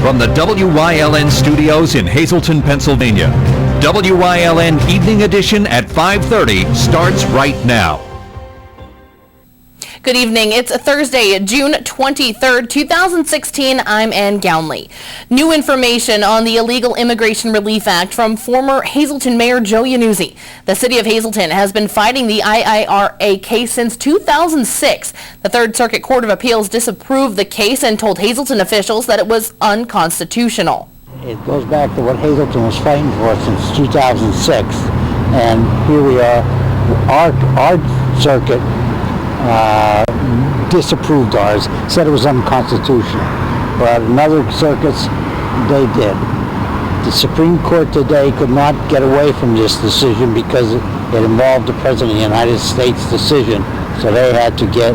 from the WYLN studios in Hazleton, Pennsylvania. WYLN Evening Edition at 5:30 starts right now. Good evening. It's Thursday, June 23rd, 2016. I'm Ann Gownley. New information on the Illegal Immigration Relief Act from former Hazleton Mayor Joe Iannuzzi. The city of Hazleton has been fighting the IIRA case since 2006. The Third Circuit Court of Appeals disapproved the case and told Hazleton officials that it was unconstitutional. It goes back to what Hazleton was fighting for since 2006, and here we are. Our circuit disapproved ours, said it was unconstitutional. But in other circuits, they did. The Supreme Court today could not get away from this decision because it involved the President of the United States decision, so they had to get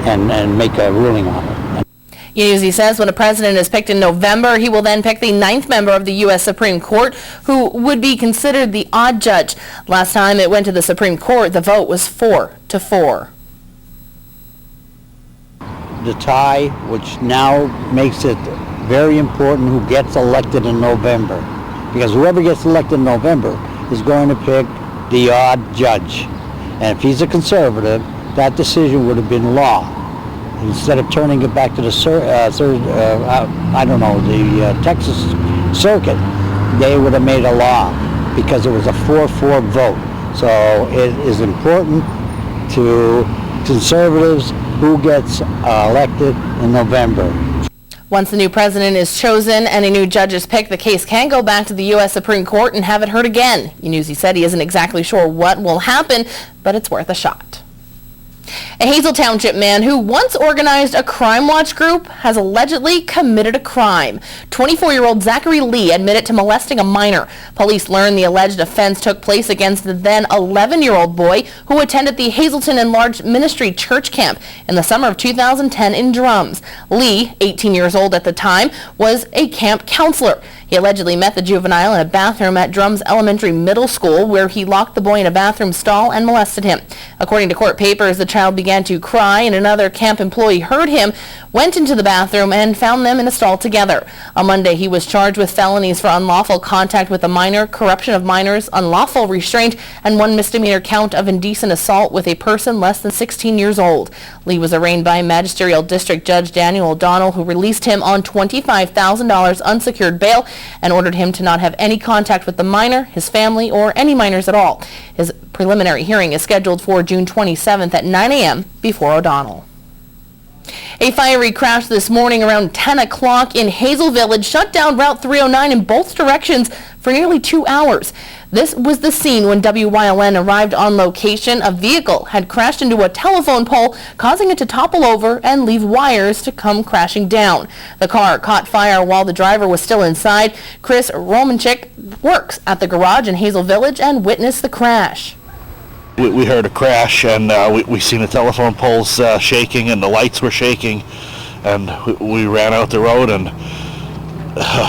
and make a ruling on it. Iannuzzi says when a president is picked in November, he will then pick the 9th member of the U.S. Supreme Court, who would be considered the odd judge. Last time it went to the Supreme Court, the vote was 4-4. The tie, which now makes it very important who gets elected in November, because whoever gets elected in November is going to pick the odd judge. And if he's a conservative, that decision would have been law. Instead of turning it back to the Texas Circuit, they would have made a law because it was a 4-4 vote. So it is important to conservatives who gets elected in November. Once the new president is chosen and a new judge is picked, the case can go back to the U.S. Supreme Court and have it heard again. Iannuzzi said he isn't exactly sure what will happen, but it's worth a shot. A Hazel Township man who once organized a crime watch group has allegedly committed a crime. 24-year-old Zachary Lee admitted to molesting a minor. Police learned the alleged offense took place against the then 11-year-old boy who attended the Hazleton Enlarged Ministry Church Camp in the summer of 2010 in Drums. Lee, 18 years old at the time, was a camp counselor. He allegedly met the juvenile in a bathroom at Drums Elementary Middle School, where he locked the boy in a bathroom stall and molested him. According to court papers, the child began to cry, and another camp employee heard him, went into the bathroom, and found them in a stall together. On Monday, he was charged with felonies for unlawful contact with a minor, corruption of minors, unlawful restraint, and one misdemeanor count of indecent assault with a person less than 16 years old. Lee was arraigned by Magisterial District Judge Daniel O'Donnell, who released him on $25,000 unsecured bail and ordered him to not have any contact with the minor, his family, or any minors at all. His preliminary hearing is scheduled for June 27th at 9 a.m. before O'Donnell. A fiery crash this morning around 10 o'clock in Hazel Village shut down Route 309 in both directions for nearly 2 hours. This was the scene when WYLN arrived on location. A vehicle had crashed into a telephone pole, causing it to topple over and leave wires to come crashing down. The car caught fire while the driver was still inside. Chris Romanchik works at the garage in Hazel Village and witnessed the crash. We heard a crash, and we seen the telephone poles shaking and the lights were shaking, and we ran out the road, and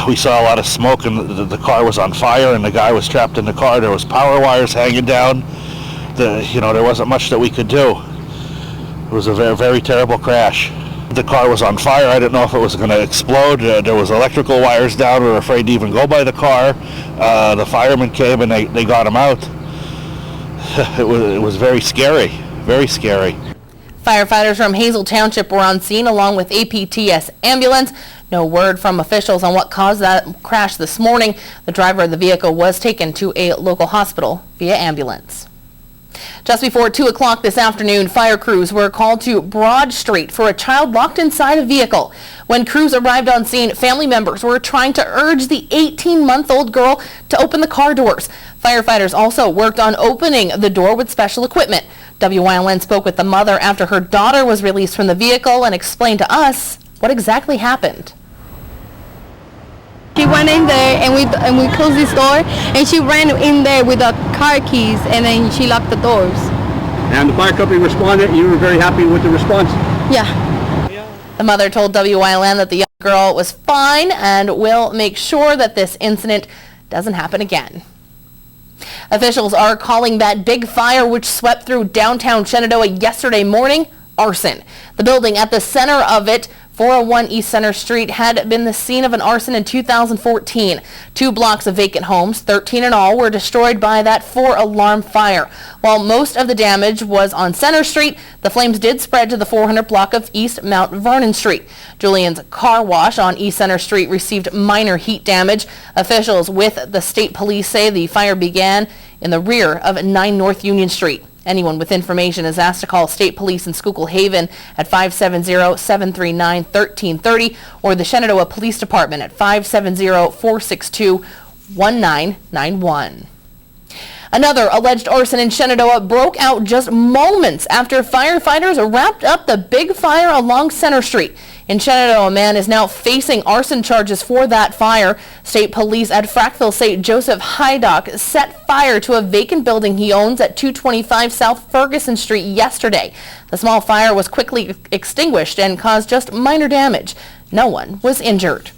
we saw a lot of smoke, and the car was on fire, and the guy was trapped in the car. There was power wires hanging down. There wasn't much that we could do. It was a very, very terrible crash. The car was on fire. I didn't know if it was going to explode. There was electrical wires down. We were afraid to even go by the car. The firemen came, and they got him out. It was very scary, very scary. Firefighters from Hazel Township were on scene along with APTS ambulance. No word from officials on what caused that crash this morning. The driver of the vehicle was taken to a local hospital via ambulance. Just before 2 o'clock this afternoon, fire crews were called to Broad Street for a child locked inside a vehicle. When crews arrived on scene, family members were trying to urge the 18-month-old girl to open the car doors. Firefighters also worked on opening the door with special equipment. WYLN spoke with the mother after her daughter was released from the vehicle and explained to us what exactly happened. She went in there and we closed this door, and she ran in there with the car keys, and then she locked the doors. And the fire company responded. You were very happy with the response? Yeah. The mother told WYLN that the young girl was fine and will make sure that this incident doesn't happen again. Officials are calling that big fire which swept through downtown Shenandoah yesterday morning arson. The building at the center of it, 401 East Center Street, had been the scene of an arson in 2014. 2 blocks of vacant homes, 13 in all, were destroyed by that 4-alarm fire. While most of the damage was on Center Street, the flames did spread to the 400 block of East Mount Vernon Street. Julian's Car Wash on East Center Street received minor heat damage. Officials with the state police say the fire began in the rear of 9 North Union Street. Anyone with information is asked to call State Police in Schuylkill Haven at 570-739-1330 or the Shenandoah Police Department at 570-462-1991. Another alleged arson in Shenandoah broke out just moments after firefighters wrapped up the big fire along Center Street. In Shenandoah, a man is now facing arson charges for that fire. State police at Frackville say Joseph Hydock set fire to a vacant building he owns at 225 South Ferguson Street yesterday. The small fire was quickly extinguished and caused just minor damage. No one was injured.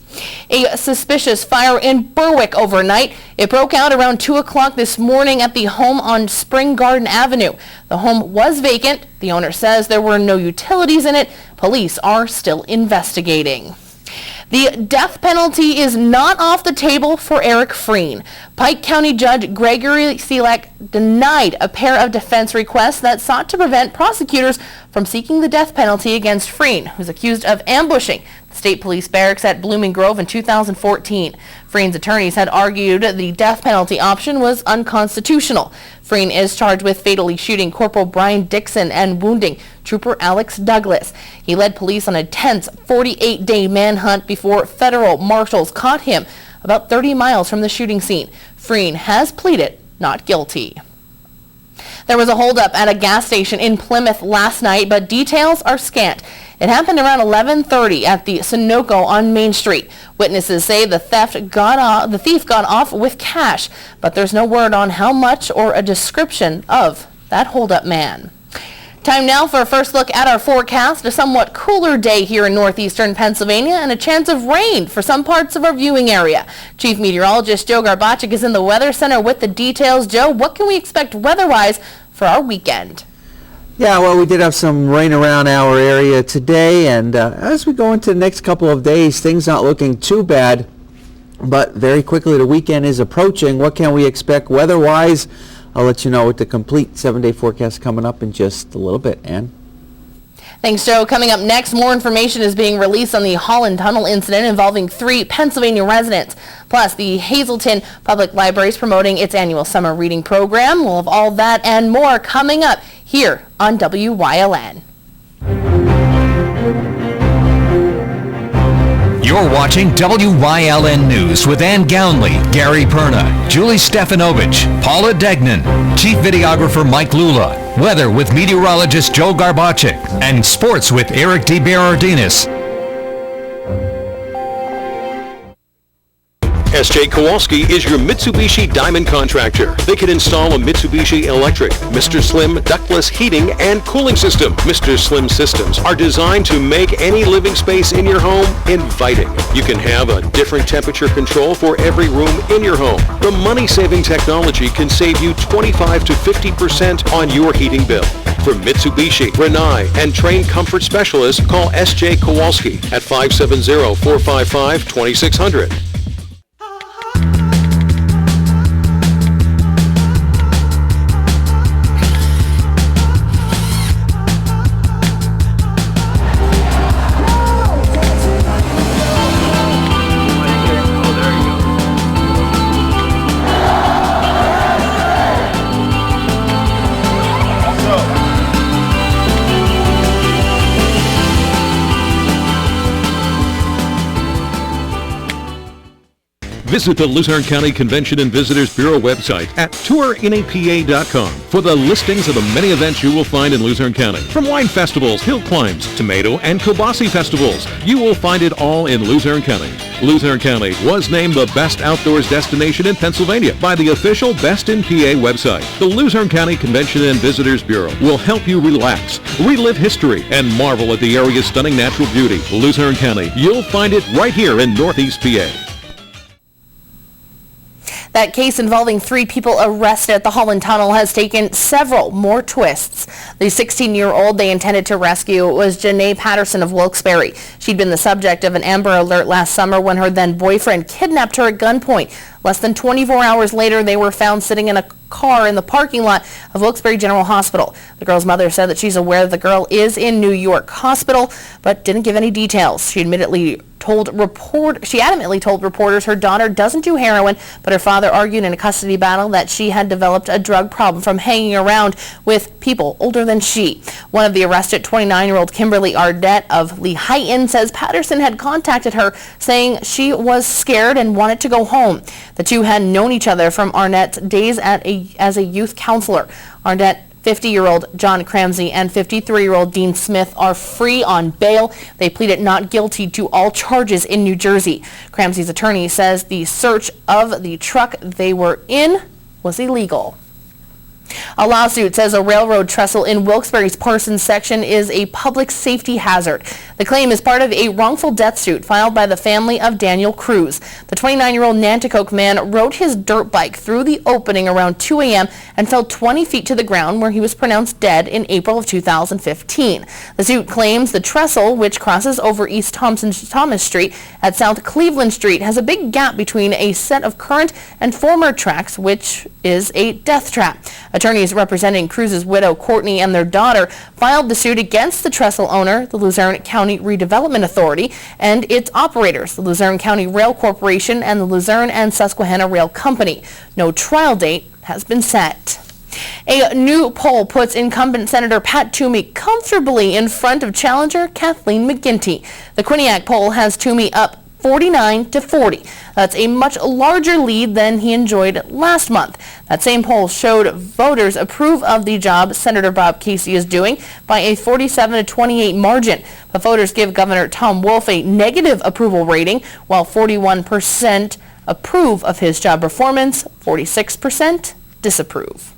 A suspicious fire in Berwick overnight. It broke out around 2 o'clock this morning at the home on Spring Garden Avenue. The home was vacant. The owner says there were no utilities in it. Police are still investigating. The death penalty is not off the table for Eric Freen. Pike County Judge Gregory Selak denied a pair of defense requests that sought to prevent prosecutors from seeking the death penalty against Freen, who's accused of ambushing the state police barracks at Blooming Grove in 2014. Freen's attorneys had argued the death penalty option was unconstitutional. Freen is charged with fatally shooting Corporal Brian Dixon and wounding Trooper Alex Douglas. He led police on a tense 48-day manhunt before federal marshals caught him about 30 miles from the shooting scene. Freen has pleaded not guilty. There was a holdup at a gas station in Plymouth last night, but details are scant. It happened around 11:30 at the Sunoco on Main Street. Witnesses say the thief got off with cash, but there's no word on how much or a description of that holdup man. Time now for a first look at our forecast. A somewhat cooler day here in northeastern Pennsylvania and a chance of rain for some parts of our viewing area. Chief Meteorologist Joe Garbacik is in the Weather Center with the details. Joe, what can we expect weather-wise for our weekend? Yeah, well, we did have some rain around our area today, and as we go into the next couple of days, things not looking too bad, but very quickly the weekend is approaching. What can we expect weather-wise? I'll let you know with the complete 7-day forecast coming up in just a little bit. Ann? Thanks, Joe. Coming up next, more information is being released on the Holland Tunnel incident involving 3 Pennsylvania residents. Plus, the Hazleton Public Library is promoting its annual summer reading program. We'll have all that and more coming up here on WYLN. You're watching WYLN News with Ann Gownley, Gary Perna, Julie Stefanovich, Paula Degnan, Chief Videographer Mike Lula, Weather with Meteorologist Joe Garbacik, and Sports with Eric DeBerardinis. S.J. Kowalski is your Mitsubishi Diamond contractor. They can install a Mitsubishi electric, Mr. Slim ductless heating and cooling system. Mr. Slim systems are designed to make any living space in your home inviting. You can have a different temperature control for every room in your home. The money-saving technology can save you 25 to 50% on your heating bill. For Mitsubishi, Rinnai, and trained comfort specialists, call S.J. Kowalski at 570-455-2600. Visit the Luzerne County Convention and Visitors Bureau website at tourinapa.com for the listings of the many events you will find in Luzerne County. From wine festivals, hill climbs, tomato and kielbasa festivals, you will find it all in Luzerne County. Luzerne County was named the best outdoors destination in Pennsylvania by the official Best in PA website. The Luzerne County Convention and Visitors Bureau will help you relax, relive history, and marvel at the area's stunning natural beauty. Luzerne County, you'll find it right here in Northeast PA. That case involving 3 people arrested at the Holland Tunnel has taken several more twists. The 16-year-old they intended to rescue was Janae Patterson of Wilkes-Barre. She'd been the subject of an Amber Alert last summer when her then boyfriend kidnapped her at gunpoint. Less than 24 hours later, they were found sitting in a car in the parking lot of Wilkes-Barre General Hospital. The girl's mother said that she's aware the girl is in New York Hospital, but didn't give any details. She admittedly told reporters her daughter doesn't do heroin, but her father argued in a custody battle that she had developed a drug problem from hanging around with people older than she. One of the arrested 29-year-old Kimberly Ardette of Lehighton says Patterson had contacted her saying she was scared and wanted to go home. The two had known each other from Arnett's days as a youth counselor. Ardette, 50-year-old John Cramsey and 53-year-old Dean Smith are free on bail. They pleaded not guilty to all charges in New Jersey. Cramsey's attorney says the search of the truck they were in was illegal. A lawsuit says a railroad trestle in Wilkes-Barre's Parsons section is a public safety hazard. The claim is part of a wrongful death suit filed by the family of Daniel Cruz. The 29-year-old Nanticoke man rode his dirt bike through the opening around 2 a.m. and fell 20 feet to the ground, where he was pronounced dead in April of 2015. The suit claims the trestle, which crosses over East Thomas Street at South Cleveland Street, has a big gap between a set of current and former tracks, which is a death trap. Attorneys representing Cruz's widow, Courtney, and their daughter filed the suit against the trestle owner, the Luzerne County Redevelopment Authority, and its operators, the Luzerne County Rail Corporation and the Luzerne and Susquehanna Rail Company. No trial date has been set. A new poll puts incumbent Senator Pat Toomey comfortably in front of challenger Kathleen McGinty. The Quinnipiac poll has Toomey up 49-40. That's a much larger lead than he enjoyed last month. That same poll showed voters approve of the job Senator Bob Casey is doing by a 47-28 margin. But voters give Governor Tom Wolf a negative approval rating, while 41% approve of his job performance, 46% disapprove.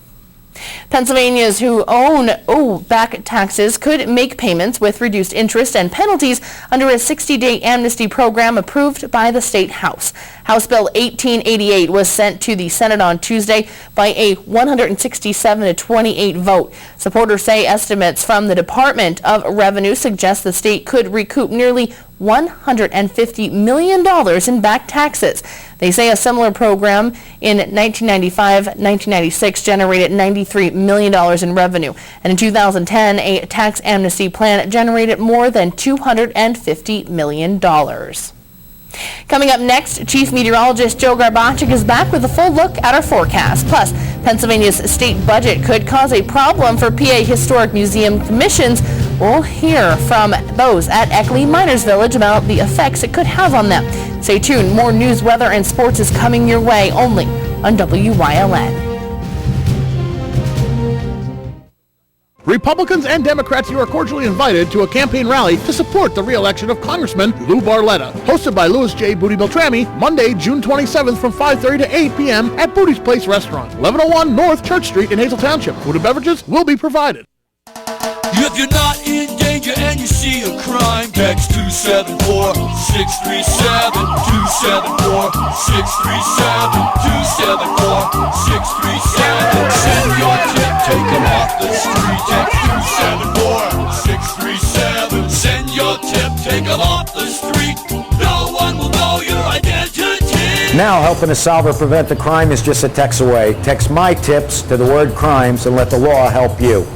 Pennsylvanians who owe back taxes could make payments with reduced interest and penalties under a 60-day amnesty program approved by the State House. House Bill 1888 was sent to the Senate on Tuesday by a 167-28 vote. Supporters say estimates from the Department of Revenue suggest the state could recoup nearly $150 million in back taxes. They say a similar program in 1995-1996 generated $93 million in revenue. And in 2010, a tax amnesty plan generated more than $250 million. Coming up next, Chief Meteorologist Joe Garbacik is back with a full look at our forecast. Plus, Pennsylvania's state budget could cause a problem for PA Historic Museum commissions. We'll hear from those at Eckley Miners Village about the effects it could have on them. Stay tuned. More news, weather, and sports is coming your way only on WYLN. Republicans and Democrats, you are cordially invited to a campaign rally to support the re-election of Congressman Lou Barletta, hosted by Louis J. Booty Beltrami, Monday, June 27th from 5:30 to 8 p.m. at Booty's Place Restaurant, 1101 North Church Street in Hazel Township. Food and beverages will be provided. If you're not in danger and you see a crime, text 274-637, 274-637, 274-637. Send your tip, take them off the street. Text 274-637. Send your tip, take them off the street. No one will know your identity. Now helping to solve or prevent the crime is just a text away. Text my tips to the word crimes and let the law help you.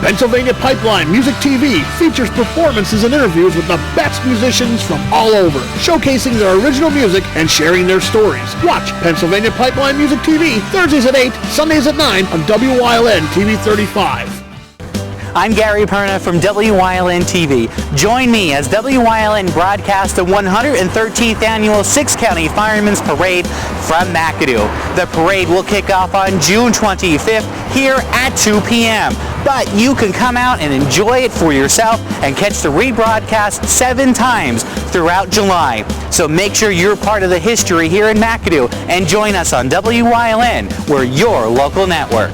Pennsylvania Pipeline Music TV features performances and interviews with the best musicians from all over, showcasing their original music and sharing their stories. Watch Pennsylvania Pipeline Music TV Thursdays at 8, Sundays at 9 on WYLN TV 35. I'm Gary Perna from WYLN TV. Join me as WYLN broadcasts the 113th Annual Six County Firemen's Parade from McAdoo. The parade will kick off on June 25th here at 2 p.m. But you can come out and enjoy it for yourself and catch the rebroadcast 7 times throughout July. So make sure you're part of the history here in McAdoo and join us on WYLN, we're your local network.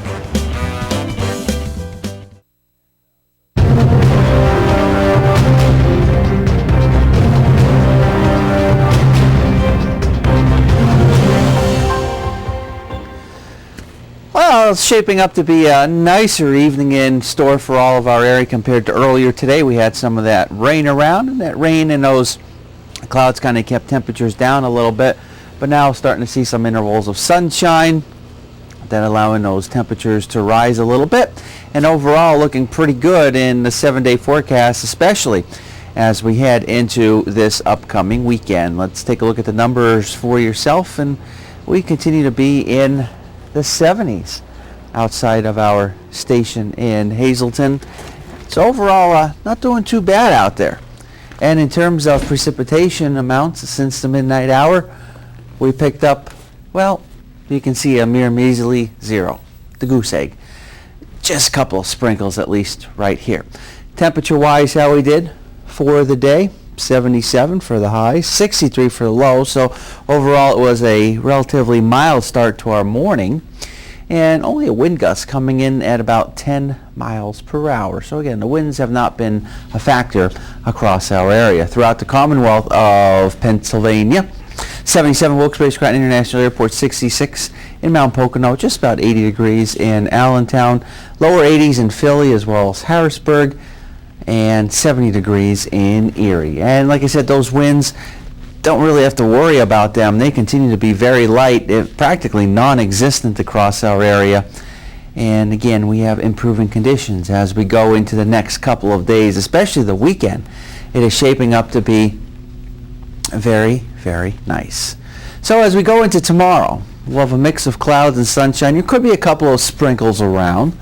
Well, it's shaping up to be a nicer evening in store for all of our area compared to earlier today. We had some of that rain around, and that rain and those clouds kind of kept temperatures down a little bit. But now starting to see some intervals of sunshine, that allowing those temperatures to rise a little bit. And overall looking pretty good in the 7-day forecast, especially as we head into this upcoming weekend. Let's take a look at the numbers for yourself, and we continue to be in the 70s outside of our station in Hazleton. So overall, not doing too bad out there. And in terms of precipitation amounts since the midnight hour, we picked up, well, you can see a mere measly 0, the goose egg. Just a couple of sprinkles at least right here. Temperature-wise, how we did for the day, 77 for the high, 63 for the low. So overall, it was a relatively mild start to our morning, and only a wind gust coming in at about 10 miles per hour. So again, the winds have not been a factor across our area. Throughout the Commonwealth of Pennsylvania, 77 Wilkes-Barre Scranton International Airport, 66 in Mount Pocono, just about 80 degrees in Allentown, lower 80s in Philly as well as Harrisburg, and 70 degrees in Erie. And like I said, those winds, don't really have to worry about them. They continue to be very light, practically non-existent across our area. And again, we have improving conditions as we go into the next couple of days, especially the weekend. It is shaping up to be very, very nice. So as we go into tomorrow, we'll have a mix of clouds and sunshine. There could be a couple of sprinkles around.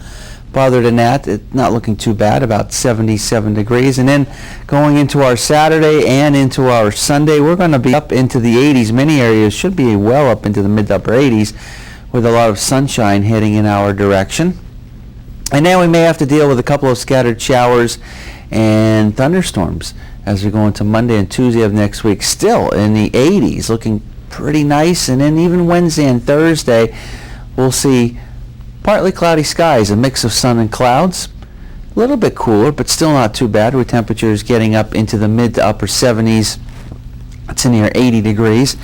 But other than that, it's not looking too bad, about 77 degrees. And then going into our Saturday and into our Sunday, we're going to be up into the 80s. Many areas should be well up into the mid to upper 80s with a lot of sunshine heading in our direction. And now we may have to deal with a couple of scattered showers and thunderstorms as we go into Monday and Tuesday of next week. Still in the 80s, looking pretty nice. And then even Wednesday and Thursday, we'll see partly cloudy skies, a mix of sun and clouds. A little bit cooler, but still not too bad, with temperatures getting up into the mid to upper 70s. It's near 80 degrees.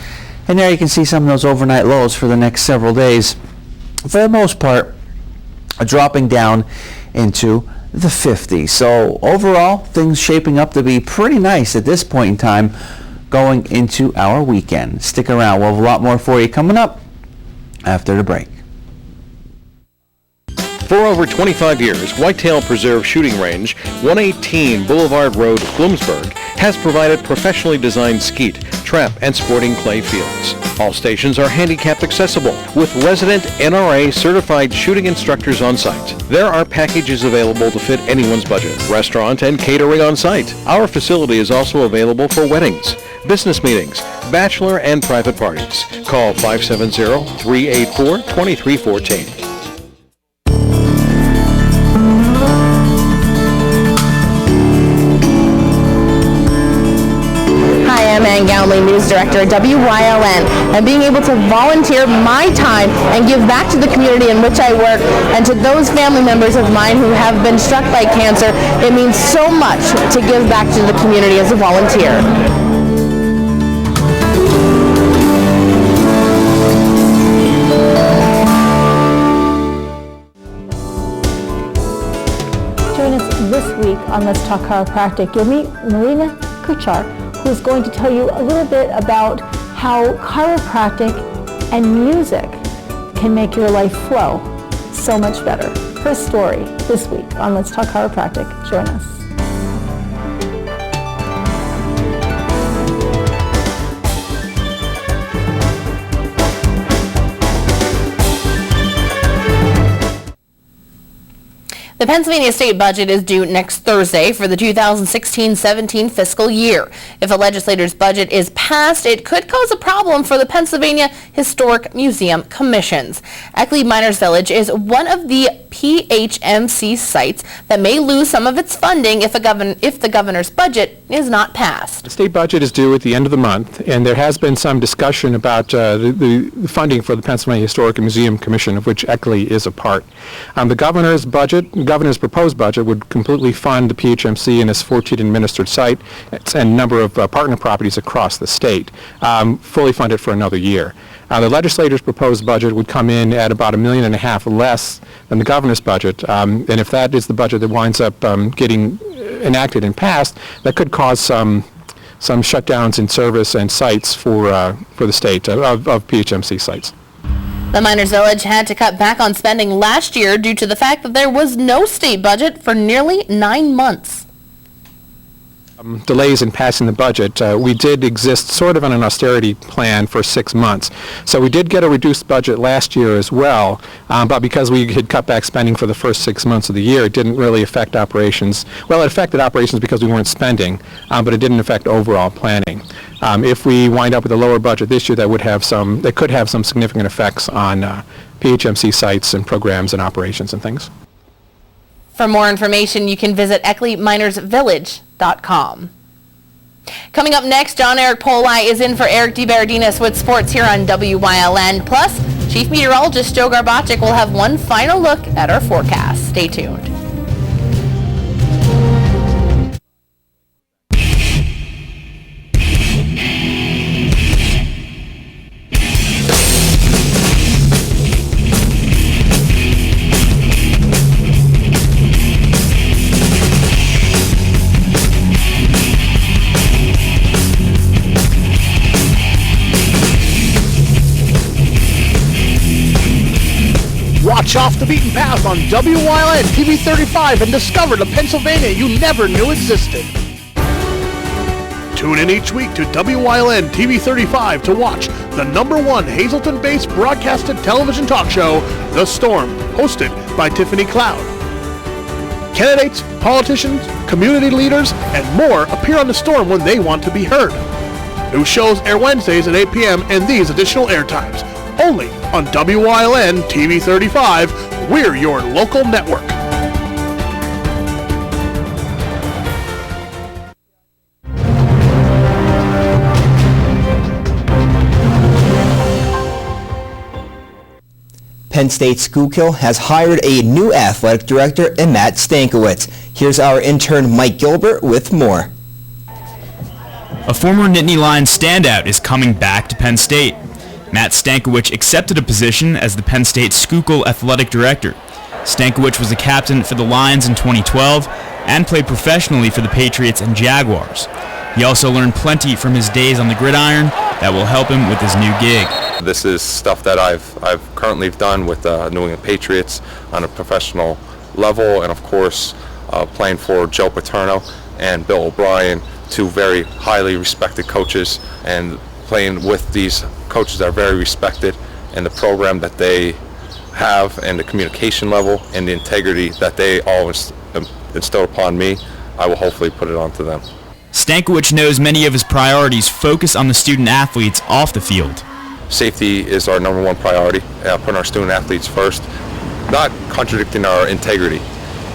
And there you can see some of those overnight lows for the next several days. For the most part, dropping down into the 50s. So overall, things shaping up to be pretty nice at this point in time going into our weekend. Stick around. We'll have a lot more for you coming up after the break. For over 25 years, Whitetail Preserve Shooting Range, 118 Boulevard Road, Bloomsburg, has provided professionally designed skeet, trap, and sporting clay fields. All stations are handicap accessible, with resident NRA certified shooting instructors on site. There are packages available to fit anyone's budget, restaurant and catering on site. Our facility is also available for weddings, business meetings, bachelor and private parties. Call 570-384-2314. I'm Ann Gownley, News Director at WYLN, and being able to volunteer my time and give back to the community in which I work and to those family members of mine who have been struck by cancer, it means so much to give back to the community as a volunteer. Join us this week on Let's Talk Chiropractic. You'll meet Marina Kuchar, who's going to tell you a little bit about how chiropractic and music can make your life flow so much better. Her story this week on Let's Talk Chiropractic. Join us. The Pennsylvania state budget is due next Thursday for the 2016-17 fiscal year. If a legislator's budget is passed, it could cause a problem for the Pennsylvania Historic Museum commissions. Eckley Miners Village is one of the PHMC sites that may lose some of its funding if the governor's budget is not passed. The state budget is due at the end of the month, and there has been some discussion about the funding for the Pennsylvania Historic Museum Commission, of which Eckley is a part. The governor's budget governor's proposed budget would completely fund the PHMC and its 14 administered site and number of partner properties across the state, fully funded for another year. The legislator's proposed budget would come in at about $1.5 million less than the governor's budget, and if that is the budget that winds up getting enacted and passed, that could cause some shutdowns in service and sites for the state of PHMC sites. The Miners Village had to cut back on spending last year due to the fact that there was no state budget for nearly 9 months. Delays in passing the budget. We did exist sort of on an austerity plan for 6 months. So we did get a reduced budget last year as well, but because we had cut back spending for the first 6 months of the year, it didn't really affect operations. Well, it affected operations because we weren't spending, but it didn't affect overall planning. If we wind up with a lower budget this year, that could have some significant effects on PHMC sites and programs and operations and things. For more information, you can visit EckleyMinersVillage.com. Coming up next, John Eric Poli is in for Eric DeBardinas with sports here on WYLN. Plus, Chief Meteorologist Joe Garbacik will have one final look at our forecast. Stay tuned. Watch Off the Beaten Path on WYLN TV 35 and discover the Pennsylvania you never knew existed. Tune in each week to WYLN TV 35 to watch the #1 Hazleton-based broadcasted television talk show, The Storm, hosted by Tiffany Cloud. Candidates, politicians, community leaders, and more appear on The Storm when they want to be heard. New shows air Wednesdays at 8 p.m. and these additional airtimes. Only on WYLN TV 35, we're your local network. Penn State Schuylkill has hired a new athletic director in Matt Stankiewicz. Here's our intern Mike Gilbert with more. A former Nittany Lions standout is coming back to Penn State. Matt Stankiewicz accepted a position as the Penn State Schuylkill athletic director. Stankiewicz was the captain for the Lions in 2012 and played professionally for the Patriots and Jaguars. He also learned plenty from his days on the gridiron that will help him with his new gig. This is stuff that I've currently done with New England Patriots on a professional level, and of course playing for Joe Paterno and Bill O'Brien, two very highly respected coaches, and playing with these coaches that are very respected, and the program that they have, and the communication level and the integrity that they all instill upon me, I will hopefully put it onto them. Stankiewicz knows many of his priorities focus on the student athletes off the field. Safety is our #1 priority, putting our student athletes first, not contradicting our integrity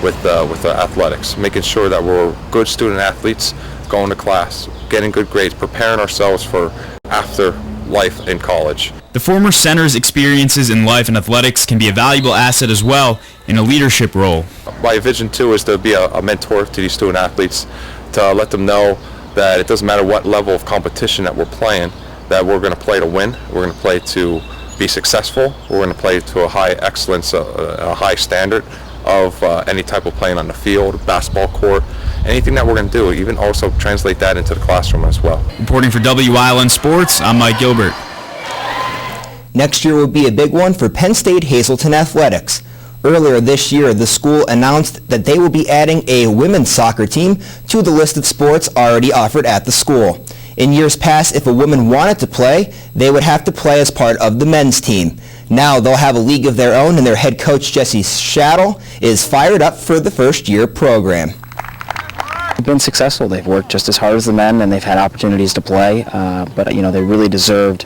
with athletics, making sure that we're good student athletes, going to class, getting good grades, preparing ourselves for after life in college. The former center's experiences in life and athletics can be a valuable asset as well in a leadership role. My vision too is to be a mentor to these student athletes, to let them know that it doesn't matter what level of competition that we're playing, that we're going to play to win, we're going to play to be successful, we're going to play to a high excellence, a high standard of any type of playing on the field, basketball court, anything that we're going to do, even also translate that into the classroom as well. Reporting for WYLN Sports, I'm Mike Gilbert. Next year will be a big one for Penn State Hazleton Athletics. Earlier this year, the school announced that they will be adding a women's soccer team to the list of sports already offered at the school. In years past, if a woman wanted to play, they would have to play as part of the men's team. Now they'll have a league of their own, and their head coach, Jesse Shattle, is fired up for the first-year program. They've been successful. They've worked just as hard as the men, and they've had opportunities to play, but they really deserved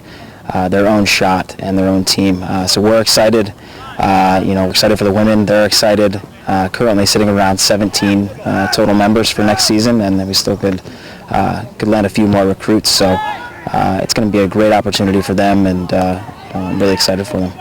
their own shot and their own team. So we're excited. We're excited for the women. They're excited. Currently sitting around 17 total members for next season, and then we still could land a few more recruits. So it's going to be a great opportunity for them, and I'm really excited for them.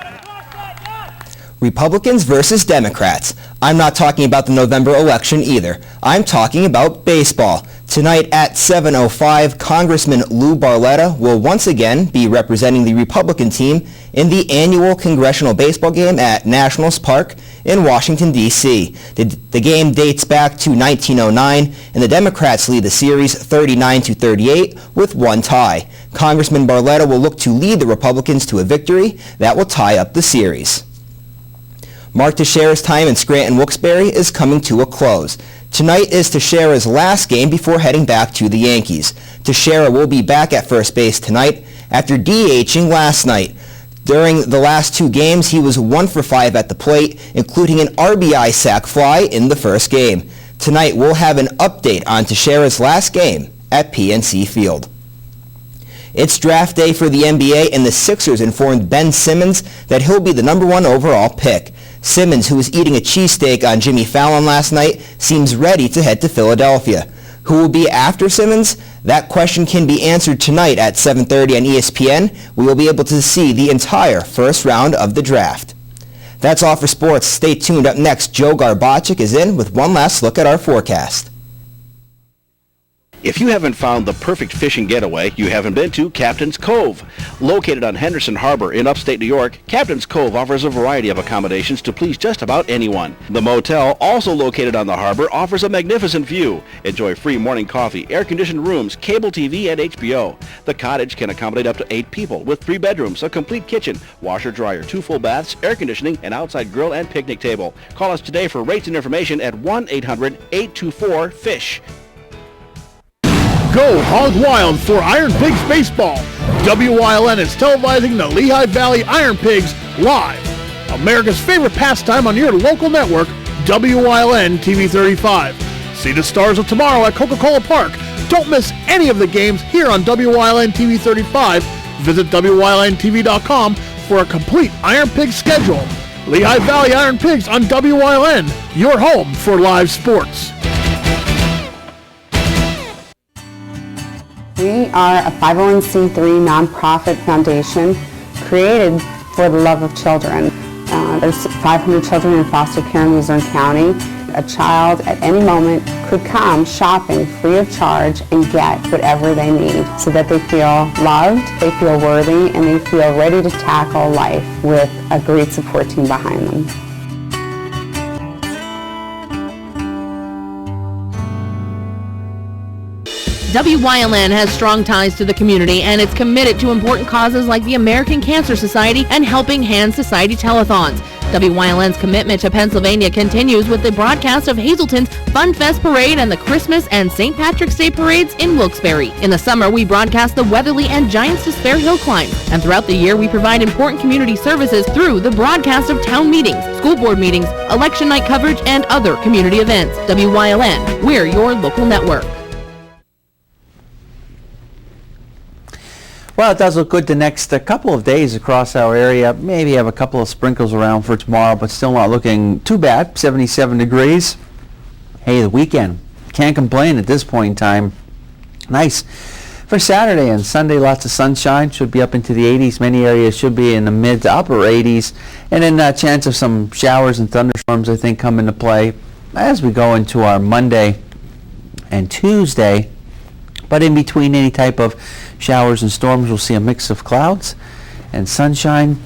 Republicans versus Democrats. I'm not talking about the November election either. I'm talking about baseball. Tonight at 7:05, Congressman Lou Barletta will once again be representing the Republican team in the annual congressional baseball game at Nationals Park in Washington, D.C. The game dates back to 1909, and the Democrats lead the series 39-38 with one tie. Congressman Barletta will look to lead the Republicans to a victory that will tie up the series. Mark Teixeira's time in Scranton-Wilkes-Barre is coming to a close. Tonight is Teixeira's last game before heading back to the Yankees. Teixeira will be back at first base tonight after DHing last night. During the last two games, he was 1 for 5 at the plate, including an RBI sac fly in the first game. Tonight, we'll have an update on Teixeira's last game at PNC Field. It's draft day for the NBA, and the Sixers informed Ben Simmons that he'll be the #1 overall pick. Simmons, who was eating a cheesesteak on Jimmy Fallon last night, seems ready to head to Philadelphia. Who will be after Simmons? That question can be answered tonight at 7:30 on ESPN. We will be able to see the entire first round of the draft. That's all for sports. Stay tuned. Up next, Joe Garbacik is in with one last look at our forecast. If you haven't found the perfect fishing getaway, you haven't been to Captain's Cove. Located on Henderson Harbor in upstate New York, Captain's Cove offers a variety of accommodations to please just about anyone. The motel, also located on the harbor, offers a magnificent view. Enjoy free morning coffee, air-conditioned rooms, cable TV, and HBO. The cottage can accommodate up to 8 people with 3 bedrooms, a complete kitchen, washer-dryer, 2 full baths, air conditioning, an outside grill, and picnic table. Call us today for rates and information at 1-800-824-FISH. Go hog wild for Iron Pigs baseball. WYLN is televising the Lehigh Valley Iron Pigs live. America's favorite pastime on your local network, WYLN TV 35. See the stars of tomorrow at Coca-Cola Park. Don't miss any of the games here on WYLN TV 35. Visit WYLNTV.com for a complete Iron Pigs schedule. Lehigh Valley Iron Pigs on WYLN, your home for live sports. We are a 501c3 nonprofit foundation created for the love of children. There's 500 children in foster care in Luzerne County. A child at any moment could come shopping free of charge and get whatever they need so that they feel loved, they feel worthy, and they feel ready to tackle life with a great support team behind them. WYLN has strong ties to the community and it's committed to important causes like the American Cancer Society and Helping Hands Society telethons. WYLN's commitment to Pennsylvania continues with the broadcast of Hazleton's Fun Fest Parade and the Christmas and St. Patrick's Day parades in Wilkes-Barre. In the summer, we broadcast the Weatherly and Giants Despair Hill Climb. And throughout the year, we provide important community services through the broadcast of town meetings, school board meetings, election night coverage, and other community events. WYLN, we're your local network. Well, it does look good the next couple of days across our area. Maybe have a couple of sprinkles around for tomorrow, but still not looking too bad. 77 degrees. Hey, the weekend. Can't complain at this point in time. Nice. For Saturday and Sunday, lots of sunshine. Should be up into the 80s. Many areas should be in the mid to upper 80s. And then a chance of some showers and thunderstorms, I think, come into play as we go into our Monday and Tuesday. But in between any type of showers and storms, we'll see a mix of clouds and sunshine.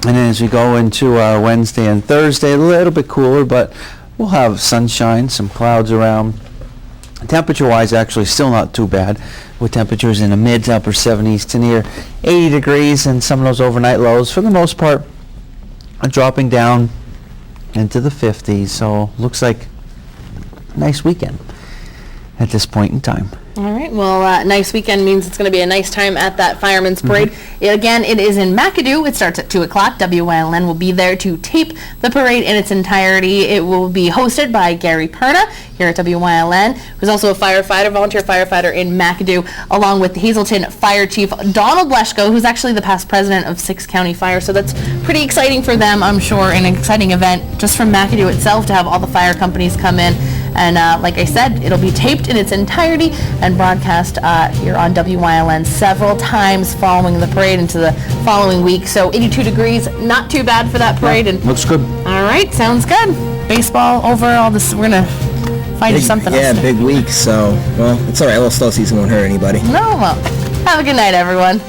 And then as we go into our Wednesday and Thursday, a little bit cooler, but we'll have sunshine, some clouds around. Temperature-wise, actually still not too bad, with temperatures in the mid to upper 70s to near 80 degrees, and some of those overnight lows, for the most part, are dropping down into the 50s. So looks like a nice weekend at this point in time. All right. Well, nice weekend means it's going to be a nice time at that Fireman's Parade. Again, it is in McAdoo. It starts at 2 o'clock. WYLN will be there to tape the parade in its entirety. It will be hosted by Gary Perna here at WYLN, who's also a firefighter, volunteer firefighter in McAdoo, along with Hazleton Fire Chief Donald Leschko, who's actually the past president of 6 County Fire. So that's pretty exciting for them, I'm sure, and an exciting event just from McAdoo itself to have all the fire companies come in And like I said, it'll be taped in its entirety and broadcast here on WYLN several times following the parade into the following week. So 82 degrees, not too bad for that parade. And looks good. all right, sounds good. Baseball over, all this, we're going to find something else. Yeah, big week, so, well, it's all right. Well, still season won't hurt anybody. No, well, have a good night, everyone.